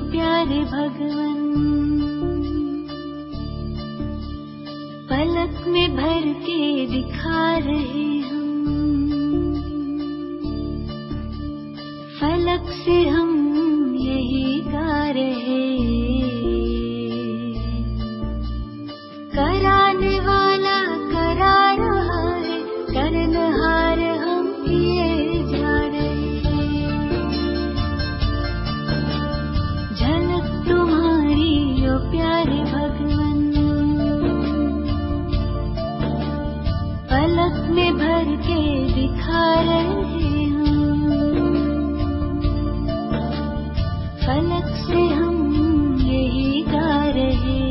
प्यारे भगवन, पलक में भर के दिखा रहे हम, फलक से हम यही गा रहे। कराने वाला करा रहा है, करनहार हम किए जा रहे। झलक तुम्हारी ओ प्यारे भगवन, पलक में भर के दिखा रहे हम, फलक से हम यही गा रहे।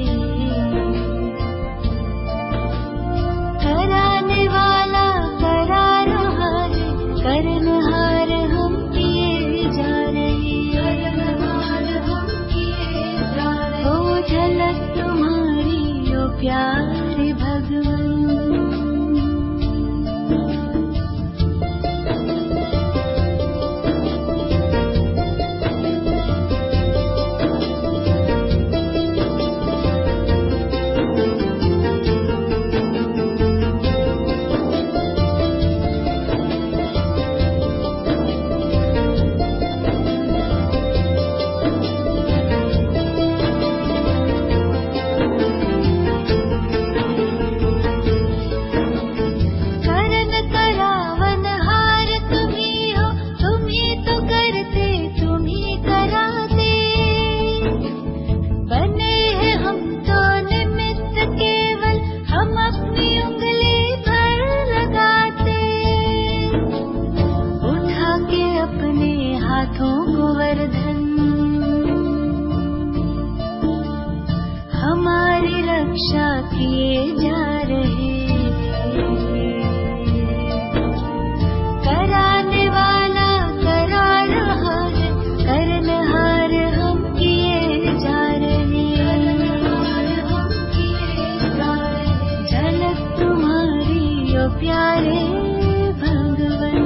कराने वाला करा रहा है, करनहार हम किए जा रहे। करनहार हम किए जा रहे। ओ झलक तुम्हारी ओ प्यारे भगवन। हमारी रक्षा किए जा रहे। कराने वाला करा रहा है, करनहार हम किए जा रहे। हम किए जा रहे। झलक तुम्हारी ओ प्यारे भगवन।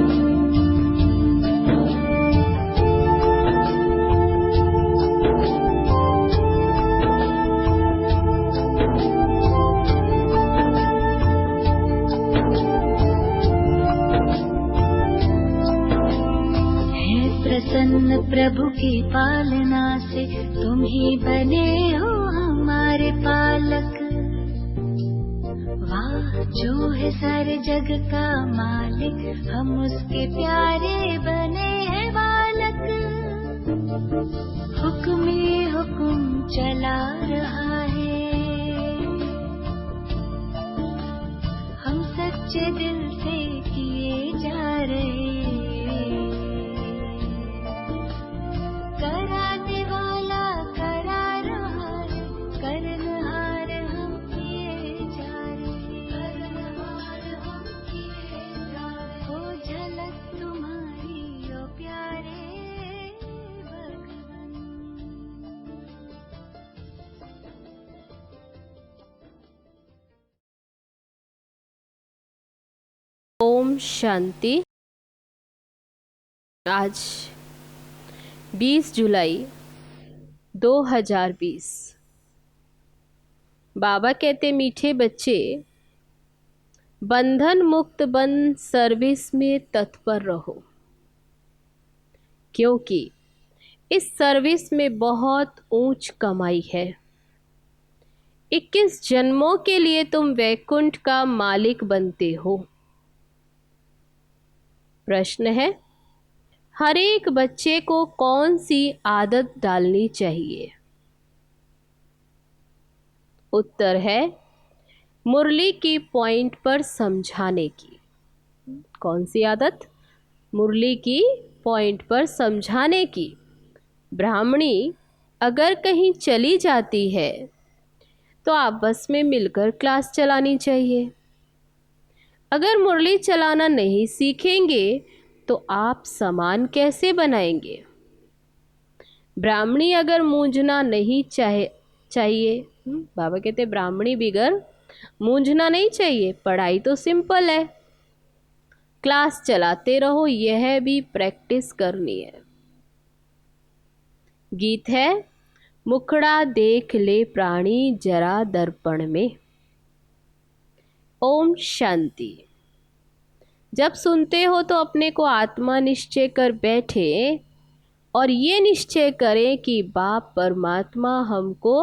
प्रसन्न प्रभु की पालना से तुम ही बने हो हमारे पालक। वाह जो है सारे जग का मालिक, हम उसके प्यारे बने हैं बालक। हुक्म ही हुक्म चला रहा है, हम सच्चे दिल से किए जा रहे। कराने वाला करा रहा है, करनहार हम किए जा रहे। करनहार हम किए जा रहे। ओ झलक तुम्हारी ओ प्यारे भगवन। ओम शांति। आज 20 जुलाई 2020। बाबा कहते मीठे बच्चे, बंधन मुक्त बन सर्विस में तत्पर रहो, क्योंकि इस सर्विस में बहुत ऊंच कमाई है। 21 जन्मों के लिए तुम वैकुंठ का मालिक बनते हो। प्रश्न है, हर एक बच्चे को कौन सी आदत डालनी चाहिए? उत्तर है, मुरली की पॉइंट पर समझाने की। कौन सी आदत? मुरली की पॉइंट पर समझाने की। ब्राह्मणी अगर कहीं चली जाती है तो आपस में मिलकर क्लास चलानी चाहिए। अगर मुरली चलाना नहीं सीखेंगे तो आप सामान कैसे बनाएंगे? ब्राह्मणी अगर मूंझना नहीं चाहिए, बाबा कहते ब्राह्मणी बिगर मूंझना नहीं चाहिए। पढ़ाई तो सिंपल है, क्लास चलाते रहो, यह भी प्रैक्टिस करनी है। गीत है, मुखड़ा देख ले प्राणी जरा दर्पण में। ओम शांति। जब सुनते हो तो अपने को आत्मा निश्चय कर बैठे और ये निश्चय करें कि बाप परमात्मा हमको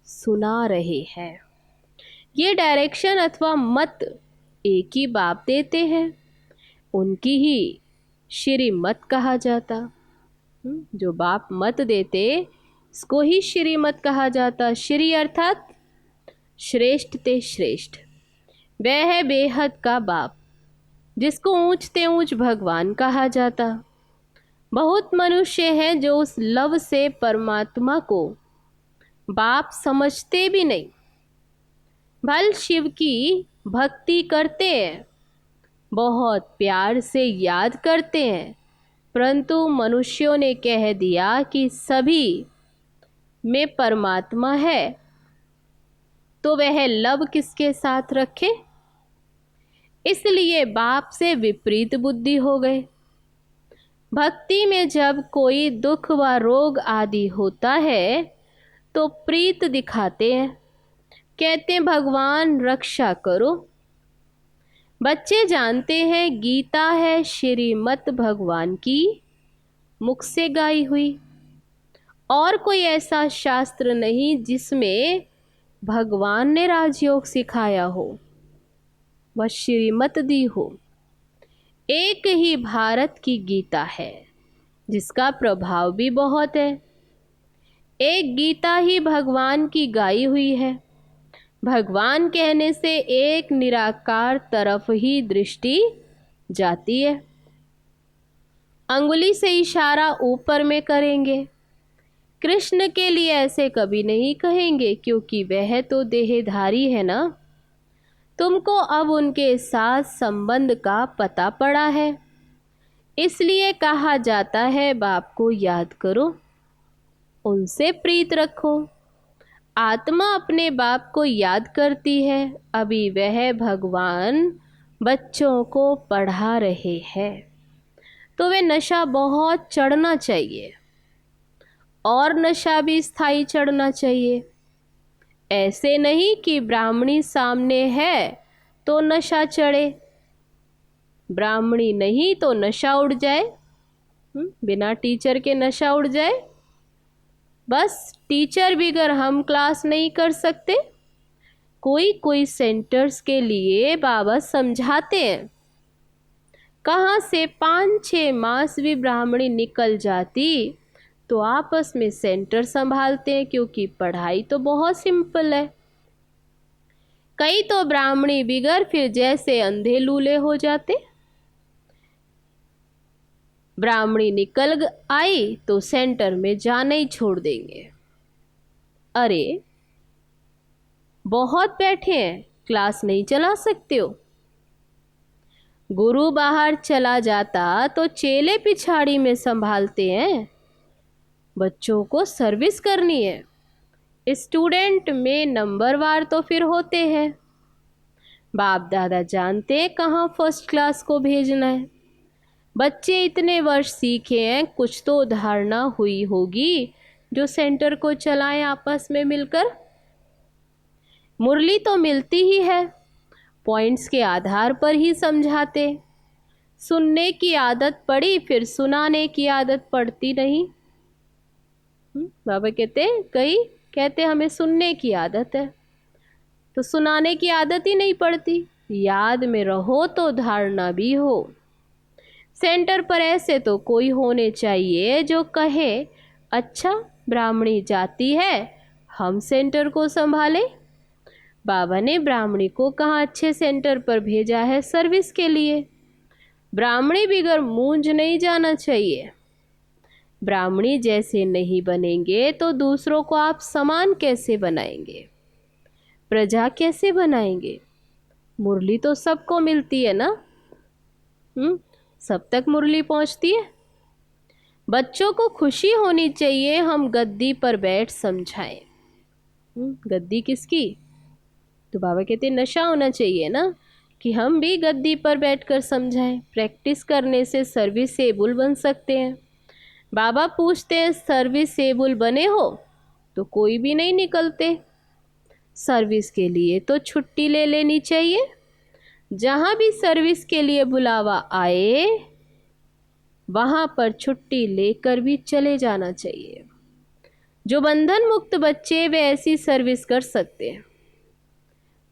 सुना रहे हैं। ये डायरेक्शन अथवा मत एक ही बाप देते हैं, उनकी ही श्रीमत कहा जाता। जो बाप मत देते इसको ही श्रीमत कहा जाता। श्री अर्थात श्रेष्ठ ते श्रेष्ठ। वह है बेहद का बाप जिसको ऊंच ते ऊंच भगवान कहा जाता। बहुत मनुष्य हैं जो उस लव से परमात्मा को बाप समझते भी नहीं। भल शिव की भक्ति करते हैं, बहुत प्यार से याद करते हैं, परंतु मनुष्यों ने कह दिया कि सभी में परमात्मा है, तो वह लव किसके साथ रखे। इसलिए बाप से विपरीत बुद्धि हो गए। भक्ति में जब कोई दुख व रोग आदि होता है तो प्रीत दिखाते हैं, कहते हैं भगवान रक्षा करो। बच्चे जानते हैं गीता है श्रीमत भगवान की मुख से गाई हुई, और कोई ऐसा शास्त्र नहीं जिसमें भगवान ने राजयोग सिखाया हो व श्रीमत दी हो। एक ही भारत की गीता है जिसका प्रभाव भी बहुत है। एक गीता ही भगवान की गाई हुई है। भगवान कहने से एक निराकार तरफ ही दृष्टि जाती है। अंगुली से इशारा ऊपर में करेंगे। कृष्ण के लिए ऐसे कभी नहीं कहेंगे क्योंकि वह तो देहधारी है ना। तुमको अब उनके साथ संबंध का पता पड़ा है, इसलिए कहा जाता है बाप को याद करो, उनसे प्रीत रखो। आत्मा अपने बाप को याद करती है। अभी वह भगवान बच्चों को पढ़ा रहे हैं, तो वे नशा बहुत चढ़ना चाहिए और नशा भी स्थायी चढ़ना चाहिए। ऐसे नहीं कि ब्राह्मणी सामने है तो नशा चढ़े, ब्राह्मणी नहीं तो नशा उड़ जाए। बिना टीचर के नशा उड़ जाए। बस टीचर बिगर हम क्लास नहीं कर सकते। कोई कोई सेंटर्स के लिए बाबा समझाते हैं। कहाँ से 5-6 मास भी ब्राह्मणी निकल जाती तो आपस में सेंटर संभालते हैं, क्योंकि पढ़ाई तो बहुत सिंपल है। कई तो ब्राह्मणी बिगर फिर जैसे अंधे लूले हो जाते। ब्राह्मणी निकल आई तो सेंटर में जाना ही छोड़ देंगे। अरे बहुत बैठे हैं, क्लास नहीं चला सकते हो। गुरु बाहर चला जाता तो चेले पिछाड़ी में संभालते हैं। बच्चों को सर्विस करनी है। स्टूडेंट में नंबरवार तो फिर होते हैं। बाप दादा जानते हैं कहाँ फर्स्ट क्लास को भेजना है। बच्चे इतने वर्ष सीखे हैं, कुछ तो धारणा हुई होगी जो सेंटर को चलाएं आपस में मिलकर। मुरली तो मिलती ही है, पॉइंट्स के आधार पर ही समझाते। सुनने की आदत पड़ी, फिर सुनाने की आदत पड़ती नहीं। बाबा कहते कई कहते हमें सुनने की आदत है, तो सुनाने की आदत ही नहीं पड़ती। याद में रहो तो धारणा भी हो। सेंटर पर ऐसे तो कोई होने चाहिए जो कहे अच्छा ब्राह्मणी जाती है, हम सेंटर को संभालें। बाबा ने ब्राह्मणी को कहाँ अच्छे सेंटर पर भेजा है सर्विस के लिए। ब्राह्मणी बिगर मूंज नहीं जाना चाहिए। ब्राह्मणी जैसे नहीं बनेंगे तो दूसरों को आप समान कैसे बनाएंगे, प्रजा कैसे बनाएंगे। मुरली तो सबको मिलती है ना। सब तक मुरली पहुंचती है। बच्चों को खुशी होनी चाहिए हम गद्दी पर बैठ समझाएं। गद्दी किसकी? तो बाबा कहते नशा होना चाहिए ना कि हम भी गद्दी पर बैठकर समझाएं। प्रैक्टिस करने से सर्विसेबल बन सकते हैं। बाबा पूछते हैं सर्विसेबल बने हो? तो कोई भी नहीं निकलते। सर्विस के लिए तो छुट्टी ले लेनी चाहिए। जहाँ भी सर्विस के लिए बुलावा आए वहाँ पर छुट्टी लेकर भी चले जाना चाहिए। जो बंधन मुक्त बच्चे वे ऐसी सर्विस कर सकते हैं।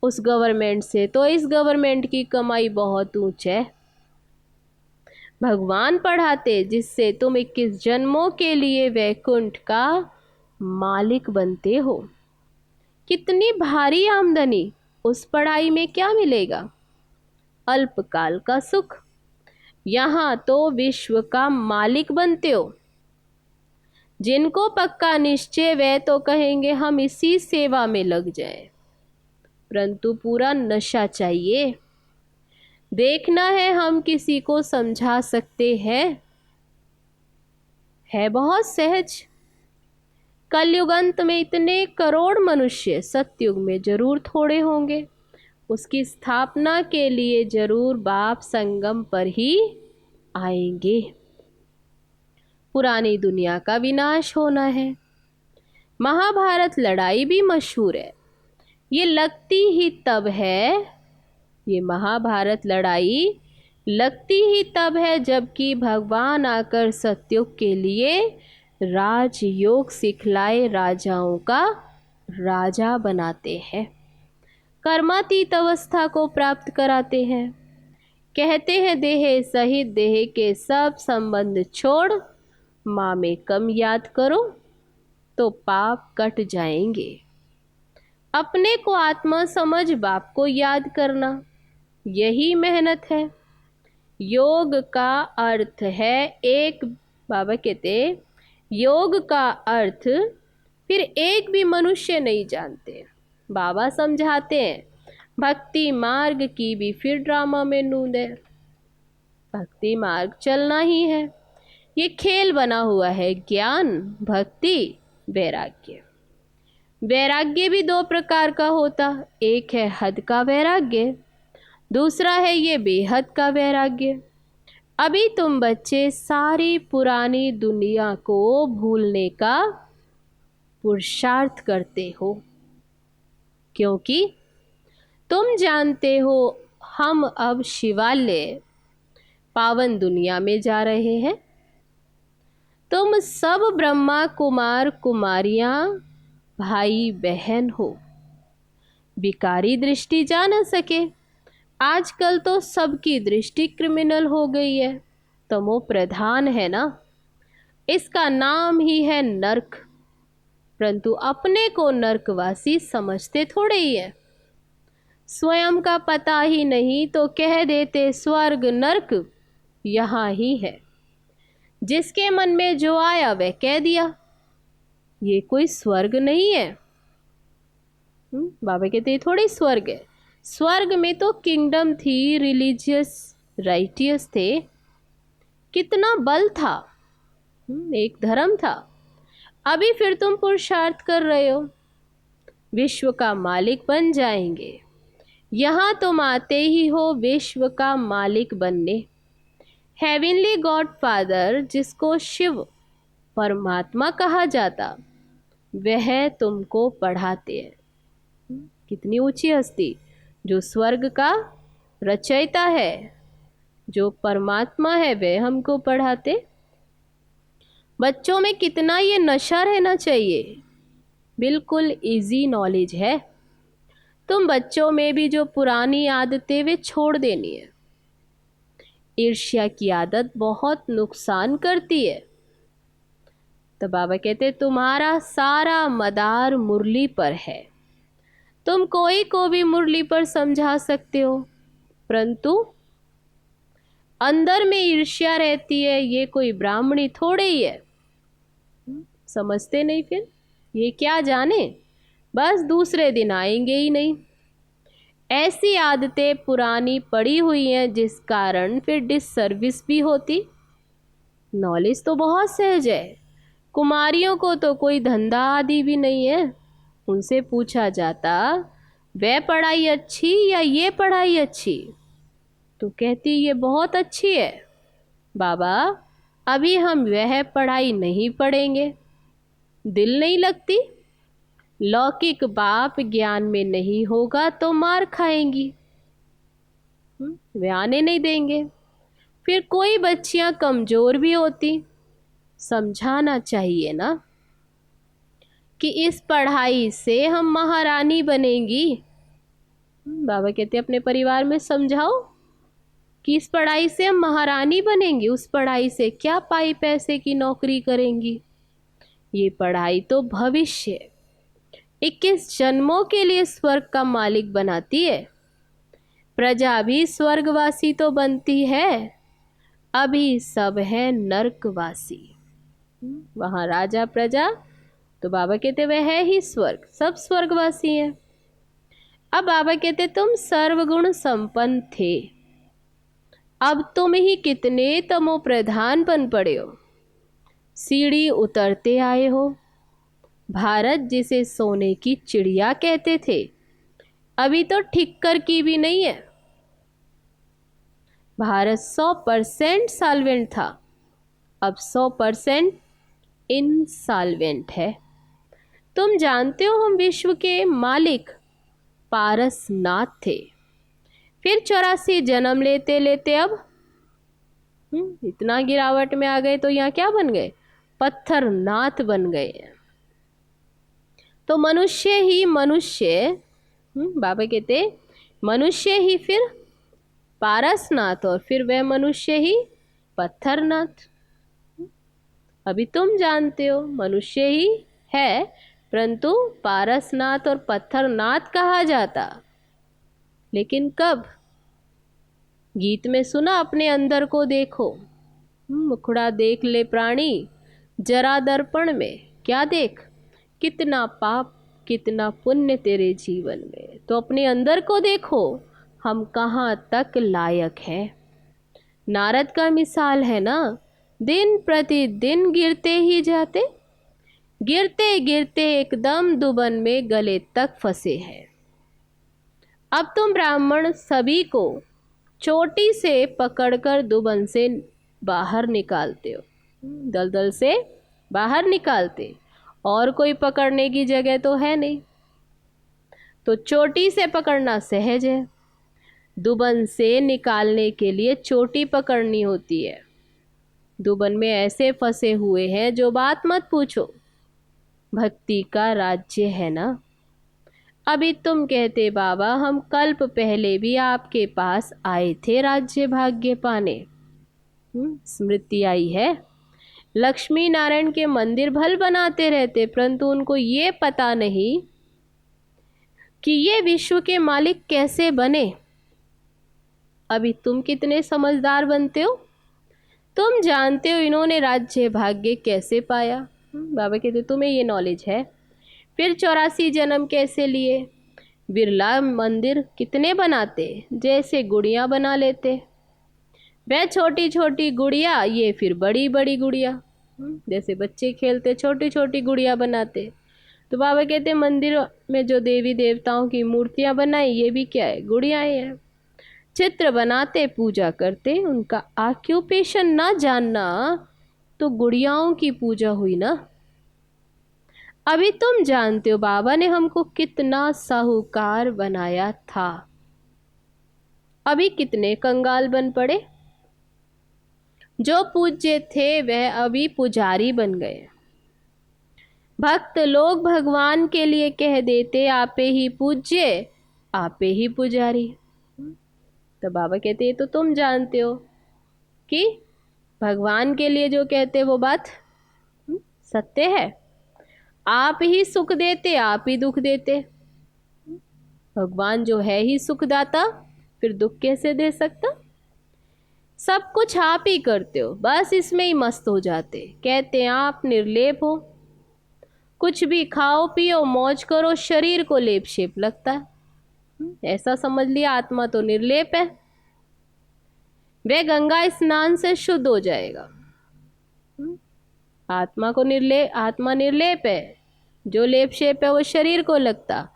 उस गवर्नमेंट से तो इस गवर्नमेंट की कमाई बहुत ऊंच है। भगवान पढ़ाते जिससे तुम 21 जन्मों के लिए वैकुंठ का मालिक बनते हो। कितनी भारी आमदनी, उस पढ़ाई में क्या मिलेगा? अल्पकाल का सुख। यहाँ तो विश्व का मालिक बनते हो। जिनको पक्का निश्चय वे तो कहेंगे हम इसी सेवा में लग जाएं, परंतु पूरा नशा चाहिए। देखना है हम किसी को समझा सकते हैं, है बहुत सहज। कलयुग अंत में इतने करोड़ मनुष्य सतयुग में जरूर थोड़े होंगे। उसकी स्थापना के लिए जरूर बाप संगम पर ही आएंगे। पुरानी दुनिया का विनाश होना है। महाभारत लड़ाई भी मशहूर है। ये लगती ही तब है, ये महाभारत लड़ाई लगती ही तब है जबकि भगवान आकर सतयुग के लिए राजयोग सिखलाए राजाओं का राजा बनाते हैं। कर्मातीत अवस्था को प्राप्त कराते हैं। कहते हैं देह सहित देह के सब संबंध छोड़ माँ में कम याद करो तो पाप कट जाएंगे। अपने को आत्मा समझ बाप को याद करना, यही मेहनत है। योग का अर्थ है एक, बाबा कहते योग का अर्थ फिर एक भी मनुष्य नहीं जानते। बाबा समझाते हैं भक्ति मार्ग की भी फिर ड्रामा में नूंद है। भक्ति मार्ग चलना ही है। ये खेल बना हुआ है, ज्ञान, भक्ति, वैराग्य। वैराग्य भी दो प्रकार का होता, एक है हद का वैराग्य, दूसरा है ये बेहद का वैराग्य। अभी तुम बच्चे सारी पुरानी दुनिया को भूलने का पुरुषार्थ करते हो, क्योंकि तुम जानते हो हम अब शिवालय पावन दुनिया में जा रहे हैं। तुम सब ब्रह्मा कुमार कुमारियां भाई बहन हो। विकारी दृष्टि जा न सके। आजकल तो सबकी दृष्टि क्रिमिनल हो गई है, तमो प्रधान है ना। इसका नाम ही है नरक, परंतु अपने को नरकवासी समझते थोड़े ही है। स्वयं का पता ही नहीं तो कह देते स्वर्ग नरक यहाँ ही है। जिसके मन में जो आया वह कह दिया। ये कोई स्वर्ग नहीं है। बाबा कहते ये थोड़ी स्वर्ग है। स्वर्ग में तो किंगडम थी, रिलीजियस राइटियस थे, कितना बल था, एक धर्म था। अभी फिर तुम पुरुषार्थ कर रहे हो, विश्व का मालिक बन जाएंगे। यहाँ तुम आते ही हो विश्व का मालिक बनने। हेवनली गॉड फादर जिसको शिव परमात्मा कहा जाता, वह तुमको पढ़ाते हैं। कितनी ऊंची हस्ती, जो स्वर्ग का रचयिता है, जो परमात्मा है, वह हमको पढ़ाते। बच्चों में कितना ये नशा रहना चाहिए, बिल्कुल इजी नॉलेज है। तुम बच्चों में भी जो पुरानी आदतें वे छोड़ देनी है। ईर्ष्या की आदत बहुत नुकसान करती है। तो बाबा कहते तुम्हारा सारा मदार मुरली पर है। तुम कोई को भी मुरली पर समझा सकते हो, परंतु अंदर में ईर्ष्या रहती है। ये कोई ब्राह्मणी थोड़े ही है, समझते नहीं। फिर ये क्या जाने, बस दूसरे दिन आएंगे ही नहीं। ऐसी आदतें पुरानी पड़ी हुई हैं जिस कारण फिर डिससर्विस भी होती। नॉलेज तो बहुत सहज है। कुमारियों को तो कोई धंधा आदि भी नहीं है। उनसे पूछा जाता वह पढ़ाई अच्छी या ये पढ़ाई अच्छी, तो कहती ये बहुत अच्छी है बाबा, अभी हम वह पढ़ाई नहीं पढ़ेंगे, दिल नहीं लगती। लौकिक बाप ज्ञान में नहीं होगा तो मार खाएंगी, वे आने नहीं देंगे। फिर कोई बच्चियां कमजोर भी होती, समझाना चाहिए ना कि इस पढ़ाई से हम महारानी बनेंगी। बाबा कहते अपने परिवार में समझाओ कि इस पढ़ाई से हम महारानी बनेंगी, उस पढ़ाई से क्या पाई पैसे की नौकरी करेंगी। ये पढ़ाई तो भविष्य 21 जन्मों के लिए स्वर्ग का मालिक बनाती है। प्रजा भी स्वर्गवासी तो बनती है, अभी सब है नरकवासी। वहाँ राजा प्रजा, तो बाबा कहते वह है ही स्वर्ग, सब स्वर्गवासी हैं। अब बाबा कहते तुम सर्वगुण संपन्न थे, अब तुम ही कितने तमो प्रधान बन पड़े हो, सीढ़ी उतरते आए हो। भारत जिसे सोने की चिड़िया कहते थे, अभी तो ठिक्कर की भी नहीं है। भारत 100% सॉल्वेंट था, अब 100% इनसॉल्वेंट है। तुम जानते हो हम विश्व के मालिक पारसनाथ थे, फिर 84 जन्म लेते लेते अब इतना गिरावट में आ गए तो यहाँ क्या बन गए, पत्थरनाथ बन गए। तो मनुष्य ही मनुष्य, बाबा कहते मनुष्य ही फिर पारसनाथ और फिर वह मनुष्य ही पत्थरनाथ। अभी तुम जानते हो मनुष्य ही है, परंतु पारसनाथ और पत्थरनाथ कहा जाता। लेकिन कब? गीत में सुना अपने अंदर को देखो, मुखड़ा देख ले प्राणी जरा दर्पण में, क्या देख कितना पाप कितना पुण्य तेरे जीवन में। तो अपने अंदर को देखो, हम कहाँ तक लायक हैं। नारद का मिसाल है ना, दिन प्रतिदिन गिरते ही जाते, गिरते गिरते एकदम दुबन में गले तक फंसे हैं। अब तुम ब्राह्मण सभी को चोटी से पकड़कर दुबन से बाहर निकालते हो, दलदल से बाहर निकालते, और कोई पकड़ने की जगह तो है नहीं। तो चोटी से पकड़ना सहज है, दुबन से निकालने के लिए चोटी पकड़नी होती है। दुबन में ऐसे फंसे हुए हैं जो बात मत पूछो, भक्ति का राज्य है ना। अभी तुम कहते बाबा हम कल्प पहले भी आपके पास आए थे राज्य भाग्य पाने, स्मृति आई है। लक्ष्मी नारायण के मंदिर भल बनाते रहते, परंतु उनको ये पता नहीं कि ये विश्व के मालिक कैसे बने। अभी तुम कितने समझदार बनते हो, तुम जानते हो इन्होंने राज्य भाग्य कैसे पाया। बाबा कहते तुम्हें ये नॉलेज है। फिर 84 जन्म कैसे लिए। बिरला मंदिर कितने बनाते, जैसे गुड़ियाँ बना लेते। वह छोटी छोटी गुड़िया, ये फिर बड़ी बड़ी गुड़िया, जैसे बच्चे खेलते छोटी छोटी गुड़िया बनाते। तो बाबा कहते मंदिर में जो देवी देवताओं की मूर्तियाँ बनाई, ये भी क्या है, गुड़ियाएँ हैं। चित्र बनाते पूजा करते, उनका ऑक्यूपेशन ना जानना तो गुड़ियाओं की पूजा हुई ना। अभी तुम जानते हो बाबा ने हमको कितना साहूकार बनाया था, अभी कितने कंगाल बन पड़े। जो पूज्य थे वह अभी पुजारी बन गए। भक्त लोग भगवान के लिए कह देते आपे ही पूज्य आपे ही पुजारी। तो बाबा कहते ये तो तुम जानते हो कि भगवान के लिए जो कहते वो बात सत्य है। आप ही सुख देते आप ही दुख देते। भगवान जो है ही सुखदाता, फिर दुख कैसे दे सकता। सब कुछ आप ही करते हो, बस इसमें ही मस्त हो जाते। कहते हैं आप निर्लेप हो, कुछ भी खाओ पियो मौज करो, शरीर को लेप शेप लगता है। ऐसा समझ लिया आत्मा तो निर्लेप है, वह गंगा स्नान से शुद्ध हो जाएगा। आत्मा निर्लेप है, जो लेप शेप है वो शरीर को लगता।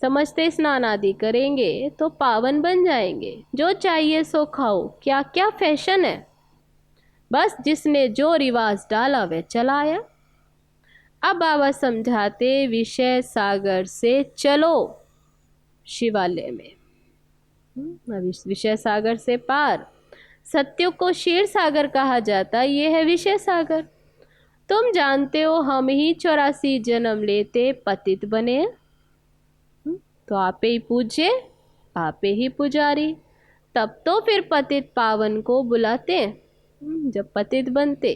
समझते स्नान आदि करेंगे तो पावन बन जाएंगे। जो चाहिए सो खाओ, क्या क्या फैशन है, बस जिसने जो रिवाज डाला वह चला आया। अब बाबा समझाते, विषय सागर से चलो शिवालय में। अब इस विषय सागर से पार, सत्य को क्षीर सागर कहा जाता, ये है विषय सागर। तुम जानते हो हम ही 84 जन्म लेते पतित बने, तो आपे ही पूज्य, आपे ही पुजारी। तब तो फिर पतित पावन को बुलाते जब पतित बनते।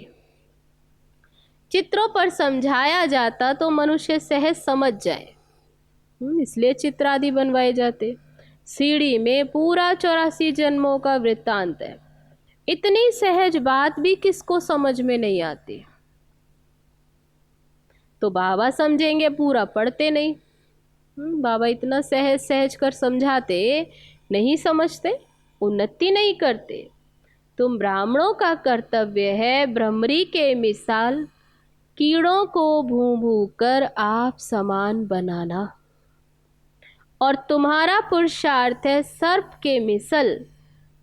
चित्रों पर समझाया जाता तो मनुष्य सहज समझ जाए, इसलिए चित्र आदि बनवाए जाते। सीढ़ी में पूरा 84 जन्मों का वृत्तांत है। इतनी सहज बात भी किसको समझ में नहीं आती। तो बाबा समझेंगे, पूरा पढ़ते नहीं। बाबा इतना सहज सहज कर समझाते, नहीं समझते, उन्नति नहीं करते। तुम ब्राह्मणों का कर्तव्य है भ्रमरी के मिसाल कीड़ों को भू भू कर आप समान बनाना, और तुम्हारा पुरुषार्थ है सर्प के मिसल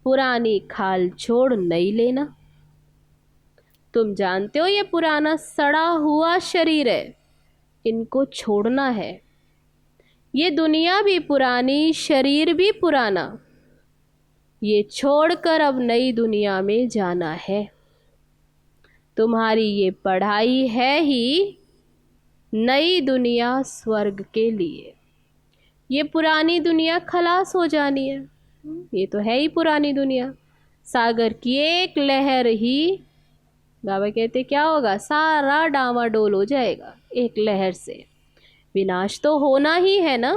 पुरानी खाल छोड़ नई लेना। तुम जानते हो ये पुराना सड़ा हुआ शरीर है, इनको छोड़ना है। ये दुनिया भी पुरानी, शरीर भी पुराना, ये छोड़कर अब नई दुनिया में जाना है। तुम्हारी ये पढ़ाई है ही नई दुनिया स्वर्ग के लिए। ये पुरानी दुनिया खलास हो जानी है, ये तो है ही पुरानी दुनिया। सागर की एक लहर ही, बाबा कहते क्या होगा, सारा डामाडोल हो जाएगा एक लहर से। विनाश तो होना ही है ना।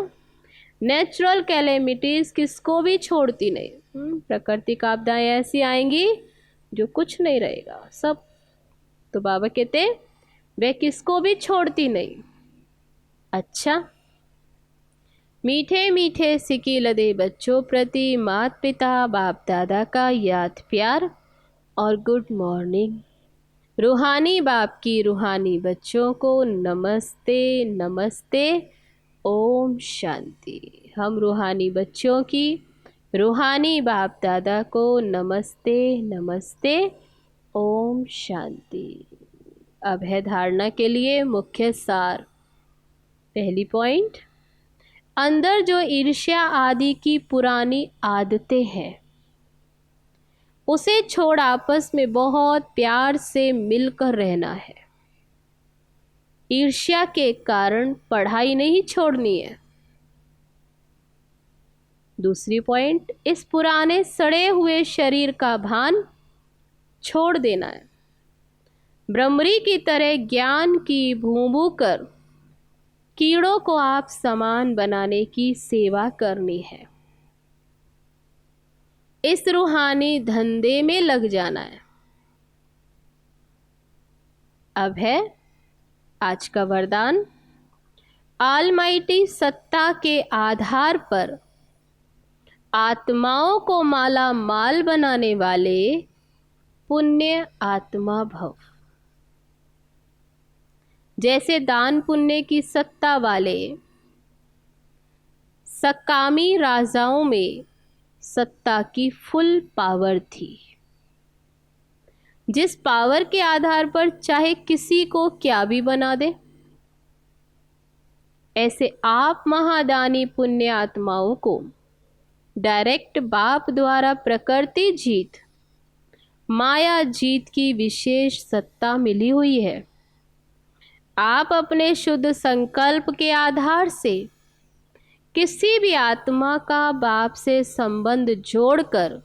नेचुरल कैलेमिटीज किसको भी छोड़ती नहीं। प्राकृतिक आपदाएं ऐसी आएंगी जो कुछ नहीं रहेगा सब। तो बाबा कहते वे किसको भी छोड़ती नहीं। अच्छा, मीठे मीठे सिकी लदे बच्चों प्रति माता पिता बाप दादा का याद प्यार और गुड मॉर्निंग। रूहानी बाप की रूहानी बच्चों को नमस्ते नमस्ते, ओम शांति। हम रूहानी बच्चों की रूहानी बाप दादा को नमस्ते नमस्ते, ओम शांति। अब है धारणा के लिए मुख्य सार। पहली पॉइंट, अंदर जो ईर्ष्या आदि की पुरानी आदतें हैं उसे छोड़ आपस में बहुत प्यार से मिलकर रहना है। ईर्ष्या के कारण पढ़ाई नहीं छोड़नी है। दूसरी पॉइंट, इस पुराने सड़े हुए शरीर का भान छोड़ देना है। भ्रमरी की तरह ज्ञान की भूभू कर कीड़ों को आप समान बनाने की सेवा करनी है। इस रूहानी धंधे में लग जाना है। अब है आज का वरदान। ऑलमाइटी सत्ता के आधार पर आत्माओं को माला माल बनाने वाले पुण्य आत्मा भव। जैसे दान पुण्य की सत्ता वाले सकामी राजाओं में सत्ता की फुल पावर थी, जिस पावर के आधार पर चाहे किसी को क्या भी बना दे। ऐसे आप महादानी पुण्य आत्माओं को डायरेक्ट बाप द्वारा प्रकृति जीत माया जीत की विशेष सत्ता मिली हुई है। आप अपने शुद्ध संकल्प के आधार से किसी भी आत्मा का बाप से संबंध जोड़कर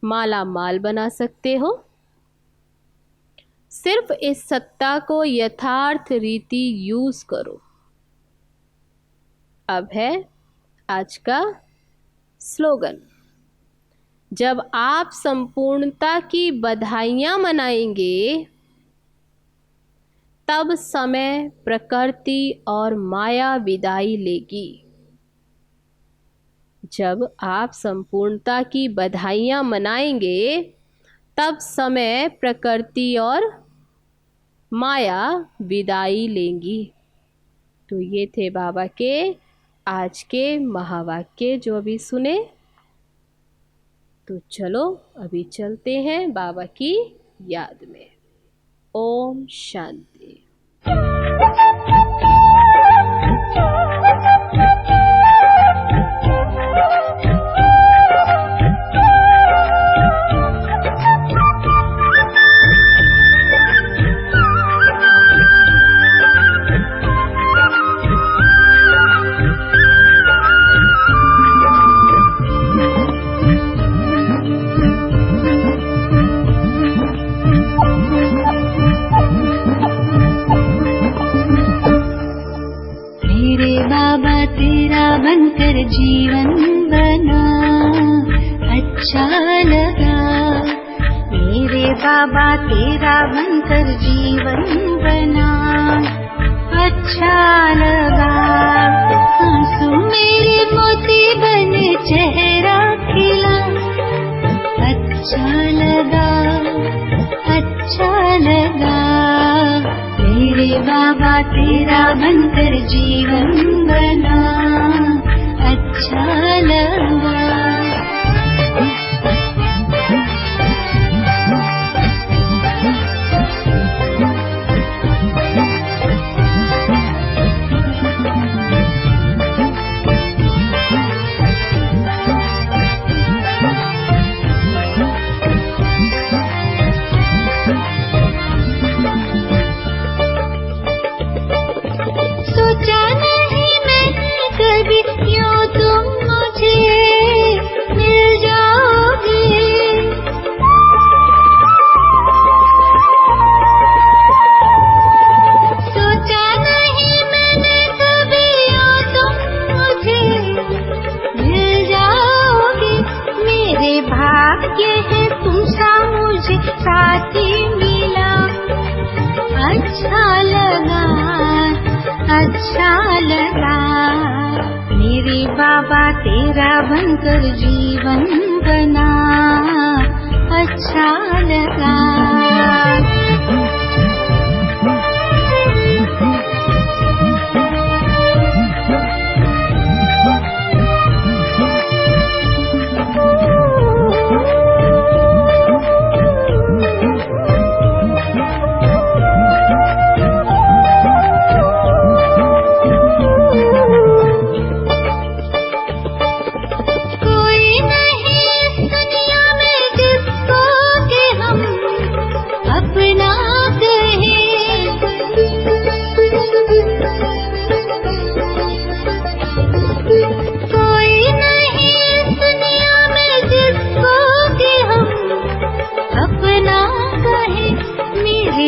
माला माल बना सकते हो। सिर्फ इस सत्ता को यथार्थ रीति यूज करो। अब है आज का स्लोगन। जब आप संपूर्णता की बधाइयां मनाएंगे तब समय, प्रकृति और माया विदाई लेगी। जब आप संपूर्णता की बधाइयां मनाएंगे तब समय, प्रकृति और माया विदाई लेंगी। तो ये थे बाबा के आज के महावाक्य जो अभी सुने। तो चलो अभी चलते हैं बाबा की याद में। ओम शांति। बनकर जीवन बना, अच्छा लगा। मेरे बाबा तेरा बनकर जीवन बना, अच्छा लगा। आंसू मेरे मोती बने चेहरा खिला, अच्छा लगा, अच्छा लगा। मेरे बाबा तेरा बनकर जीवन बना, अच्छा लगा। सोचा नहीं मैंने कभी यूं तुम मुझे मिल जाओगे। सोचा नहीं मैंने कभी यूं तुम मुझे मिल जाओगे। मेरे भाग्य है तुम सा मुझे साथी मिला, अच्छा लगा, अच्छा लगा। मेरे बाबा तेरा बनकर जीवन बना, अच्छा लगा।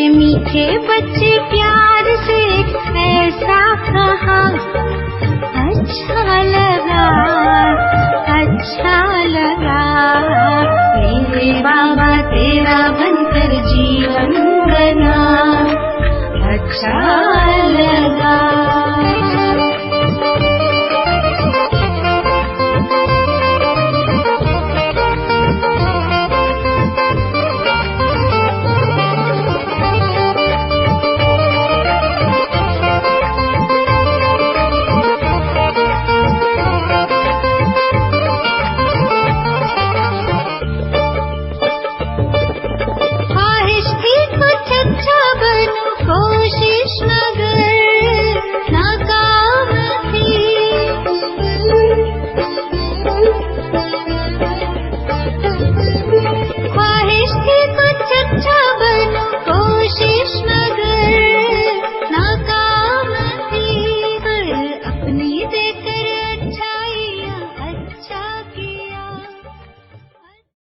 मीठे बच्चे प्यार से ऐसा कहा, अच्छा लगा, अच्छा लगा। मेरे बाबा तेरा बनकर जीवन बना, अच्छा